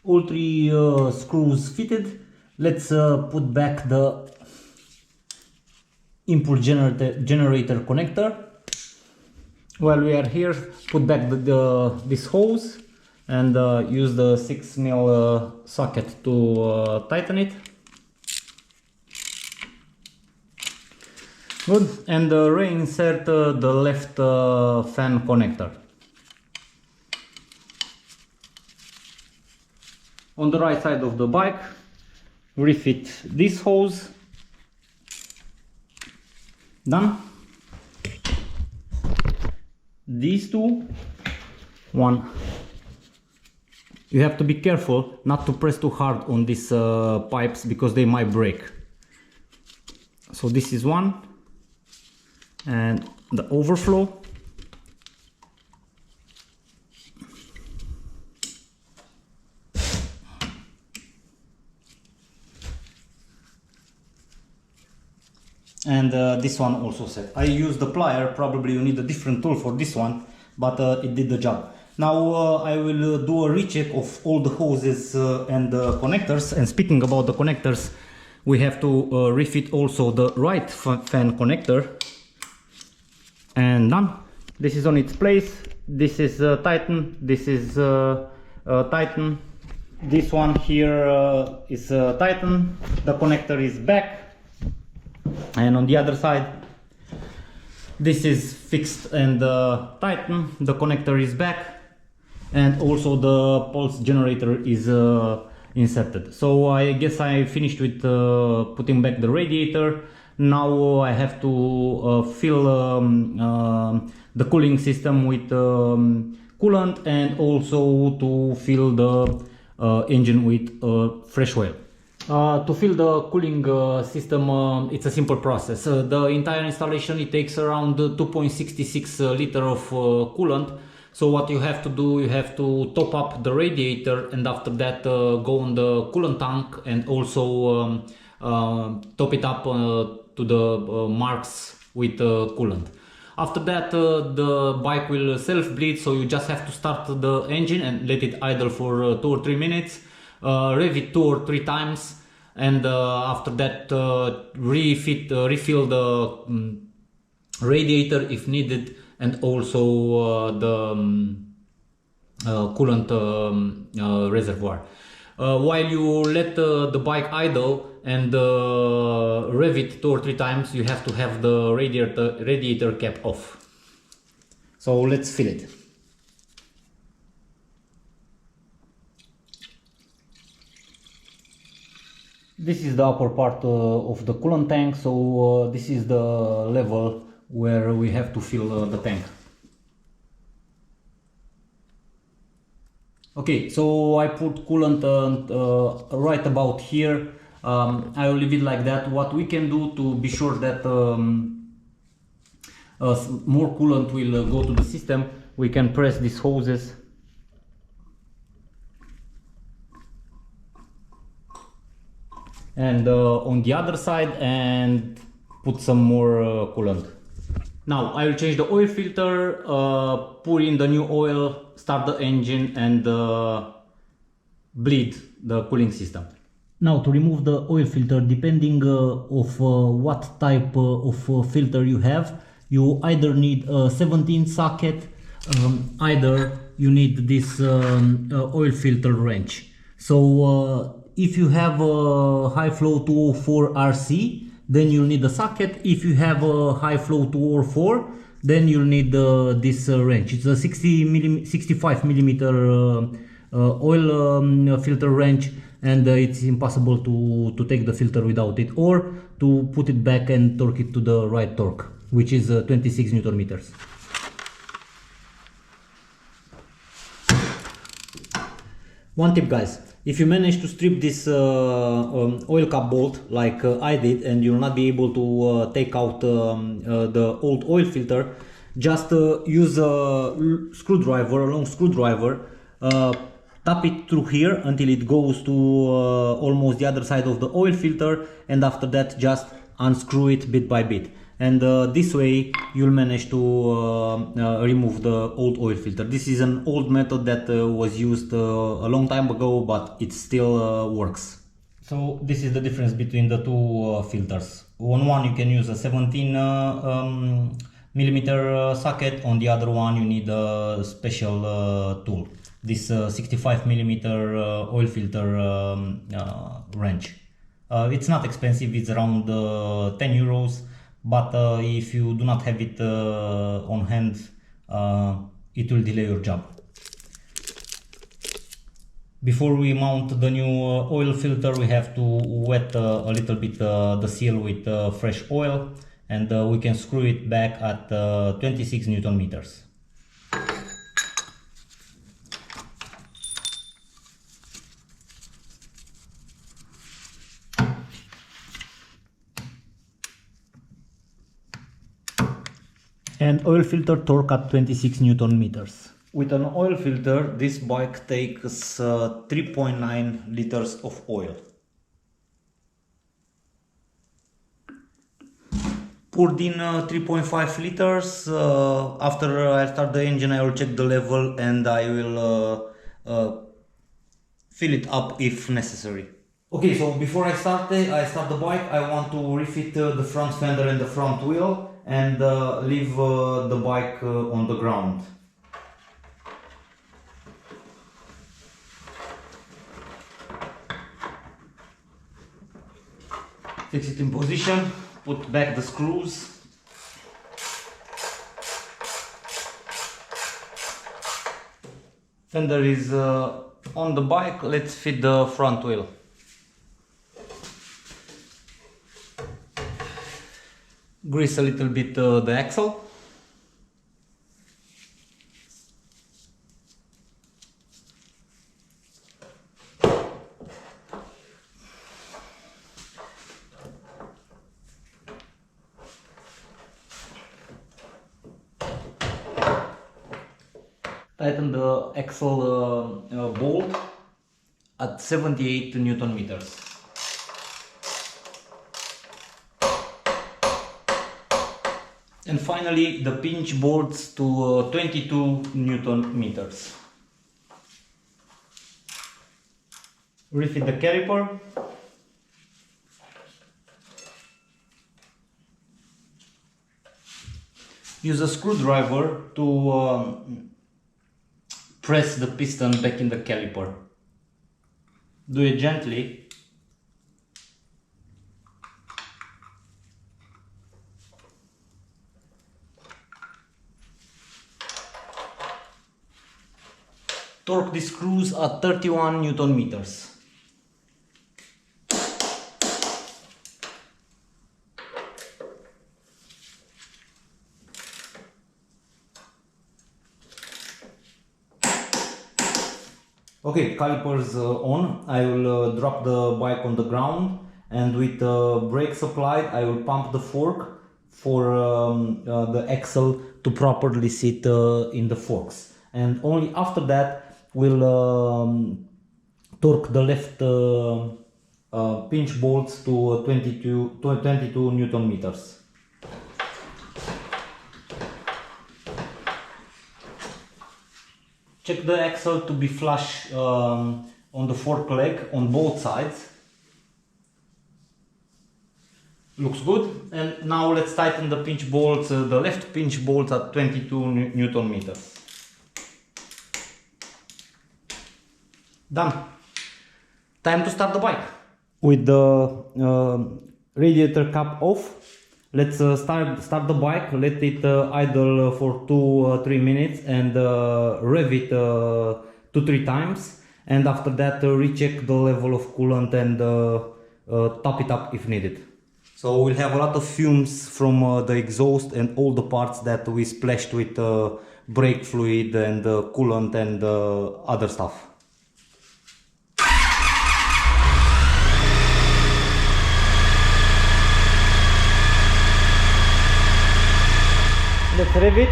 All three screws fitted. Let's put back the impulse generator connector. While we are here, put back this hose and use the 6mm socket to tighten it. Good, and reinsert the left fan connector. On the right side of the bike, refit this hose. Done. These two, one. You have to be careful not to press too hard on these pipes because they might break. So this is one, and the overflow. And this one also set. I used the plier, probably you need a different tool for this one, but it did the job. Now I will do a recheck of all the hoses and the connectors. And speaking about the connectors, we have to refit also the right fan connector. And done. This is on its place. This is tightened. This is tightened. This one here is tightened. The connector is back. And on the other side, this is fixed and tightened. The connector is back, and also the pulse generator is inserted. So I guess I finished with putting back the radiator. Now I have to fill the cooling system with coolant, and also to fill the engine with fresh oil. To fill the cooling system, it's a simple process. The entire installation, it takes around 2.66 liter of coolant. So what you have to do, you have to top up the radiator, and after that go on the coolant tank and also top it up to the marks with coolant. After that the bike will self-bleed, so you just have to start the engine and let it idle for 2 or 3 minutes. Rev it 2 or 3 times, and after that refill the radiator if needed, and also the coolant reservoir. While you let the bike idle and rev it 2 or 3 times, you have to have the radiator cap off. So let's fill it. This is the upper part of the coolant tank, so this is the level where we have to fill the tank. Okay, so I put coolant right about here. I will leave it like that. What we can do to be sure that more coolant will go to the system, we can press these hoses. And on the other side, and put some more coolant. Now I will change the oil filter, pour in the new oil, start the engine, and bleed the cooling system. Now to remove the oil filter, depending of what type of filter you have, you either need a 17 socket, either you need this oil filter wrench. So if you have a high flow 204 RC, then you'll need a socket. If you have a high flow 204, then you'll need this wrench. It's a 65 millimeter oil filter wrench, and it's impossible to take the filter without it, or to put it back and torque it to the right torque, which is 26 Newton meters. One tip, guys: if you manage to strip this oil cap bolt like I did, and you'll not be able to take out the old oil filter, just use a screwdriver, a long screwdriver, tap it through here until it goes to almost the other side of the oil filter, and after that just unscrew it bit by bit. And this way you'll manage to remove the old oil filter. This is an old method that was used a long time ago, but it still works. So this is the difference between the two filters. On one you can use a 17 millimeter socket, on the other one you need a special tool. This 65 millimeter oil filter wrench. It's not expensive, it's around 10 euros, but if you do not have it on hand, it will delay your job. Before we mount the new oil filter, we have to wet a little bit the seal with fresh oil, and we can screw it back at 26 Newton meters. And oil filter torque at 26 Newton meters. With an oil filter, this bike takes 3.9 liters of oil. Poured in 3.5 liters. After I start the engine, I will check the level and I will fill it up if necessary. Okay, so before I start the bike, I want to refit the front fender and the front wheel, and leave the bike on the ground. Fix it in position, put back the screws. Fender is on the bike, let's fit the front wheel. Grease a little bit the axle. Tighten the axle bolt at 78 Newton meters. And finally the pinch bolts to 22 Newton meters. Refit the caliper. Use a screwdriver to press the piston back in the caliper. Do it gently. Torque the screws at 31 Newton meters. Okay, calipers on. I will drop the bike on the ground, and with brakes applied I will pump the fork for the axle to properly sit in the forks, and only after that we'll torque the left pinch bolts to 22 Newton meters. Check the axle to be flush on the fork leg on both sides. Looks good. And now let's tighten the pinch bolts, the left pinch bolts at 22 Newton meters. Done. Time to start the bike. With the radiator cap off, let's start the bike, let it idle for 2-3 minutes, and rev it 2-3 times, and after that recheck the level of coolant and top it up if needed. So we'll have a lot of fumes from the exhaust and all the parts that we splashed with brake fluid and coolant and other stuff. Let's rev it.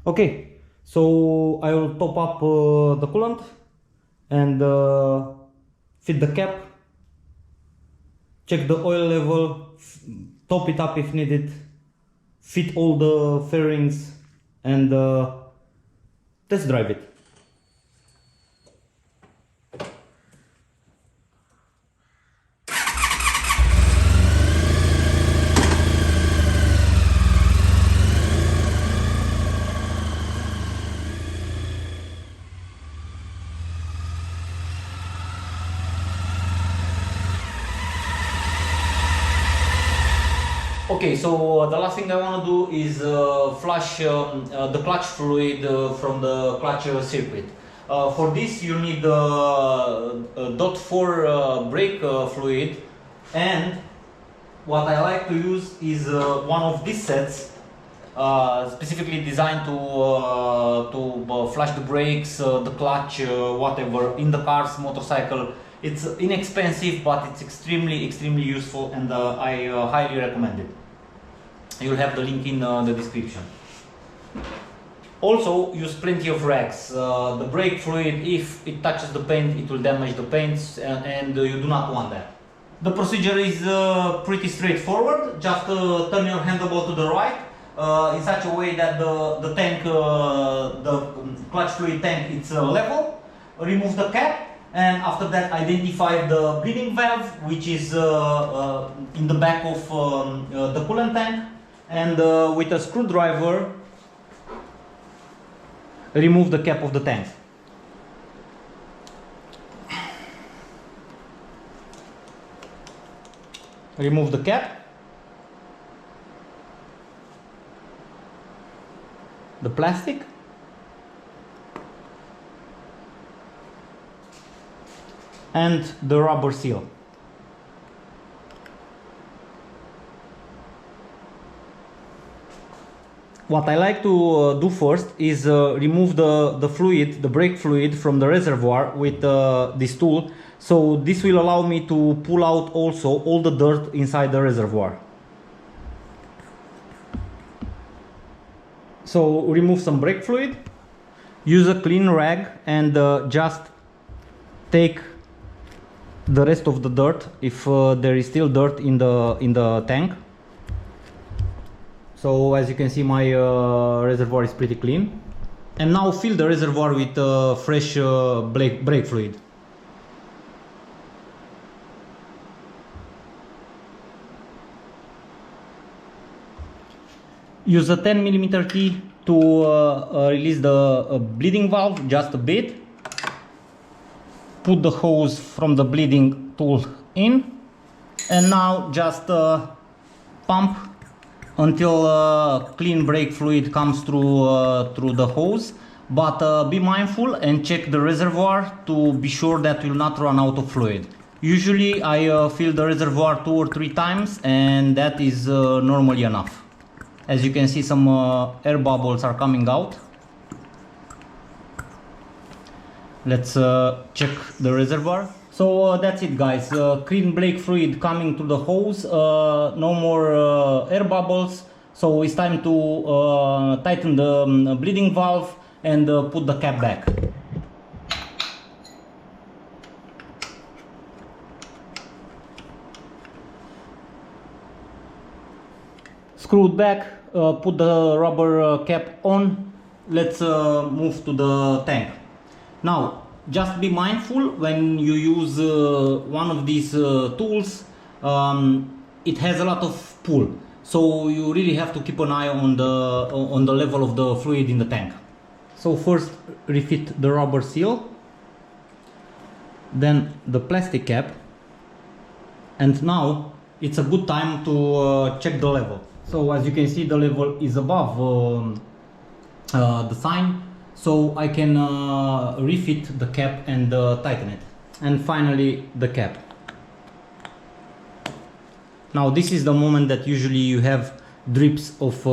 Okay, so I will top up the coolant and fit the cap, check the oil level, top it up if needed, fit all the fairings and test drive it. Okay, so the last thing I want to do is flush the clutch fluid from the clutch circuit. For this you need .4 brake fluid, and what I like to use is one of these sets specifically designed to flush the brakes, the clutch, whatever, in the cars, motorcycle. It's inexpensive, but it's extremely useful, and I highly recommend it. You'll have the link in the description. Also, use plenty of rags. The brake fluid, if it touches the paint, it will damage the paints, and you do not want that. The procedure is pretty straightforward. Just turn your handlebar to the right in such a way that the tank, the clutch fluid tank, it's level. Remove the cap. And after that, identify the bleeding valve, which is in the back of the coolant tank, and with a screwdriver remove the cap of the tank. Remove the cap, the plastic, and the rubber seal. What I like to do first is remove the fluid, the brake fluid, from the reservoir with this tool. So this will allow me to pull out also all the dirt inside the reservoir. So remove some brake fluid, use a clean rag and just take the rest of the dirt if there is still dirt in the tank. So as you can see, my reservoir is pretty clean. And now fill the reservoir with fresh brake fluid. Use a 10mm key to release the bleeding valve just a bit. Put the hose from the bleeding tool in, and now just pump until clean brake fluid comes through the hose. But be mindful and check the reservoir to be sure that you will not run out of fluid. Usually I fill the reservoir 2 or 3 times, and that is normally enough. As you can see, some air bubbles are coming out. Let's check the reservoir. So that's it, guys. Clean brake fluid coming to the hose, no more air bubbles. So it's time to tighten the bleeding valve and put the cap back. Screw it back, put the rubber cap on. Let's move to the tank. Now, just be mindful when you use one of these tools. It has a lot of pull, so you really have to keep an eye on the level of the fluid in the tank. So first refit the rubber seal, then the plastic cap, and now it's a good time to check the level. So as you can see, the level is above the sign, so I can refit the cap and tighten it. And finally the cap. Now this is the moment that usually you have drips of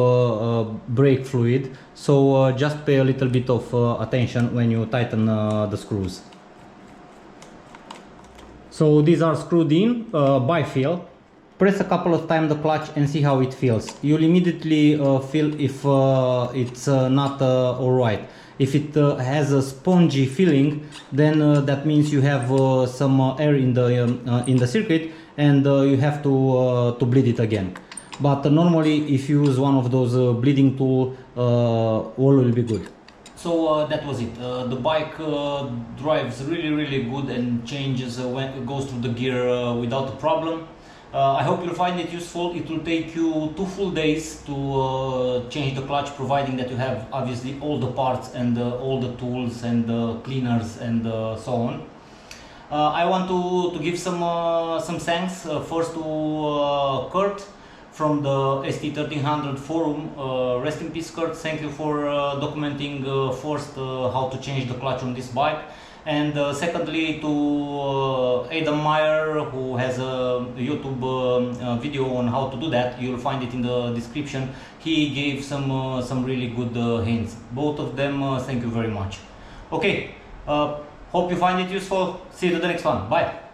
brake fluid, so just pay a little bit of attention when you tighten the screws. So these are screwed in by feel. Press a couple of times the clutch and see how it feels. You'll immediately feel if it's not alright. If it has a spongy feeling, then that means you have some air in the circuit, and you have to bleed it again. But normally, if you use one of those bleeding tool, all will be good. So that was it. The bike drives really good and changes when it goes through the gear without a problem. I hope you'll find it useful. It will take you 2 full days to change the clutch, providing that you have obviously all the parts and all the tools and cleaners and so on. I want to give some thanks first to Curt from the ST1300 forum. Rest in peace, Curt. Thank you for documenting first how to change the clutch on this bike. And secondly, to Adam Meyer, who has a YouTube video on how to do that. You'll find it in the description. He gave some really good hints. Both of them, thank you very much. Okay, hope you find it useful. See you to the next one. Bye.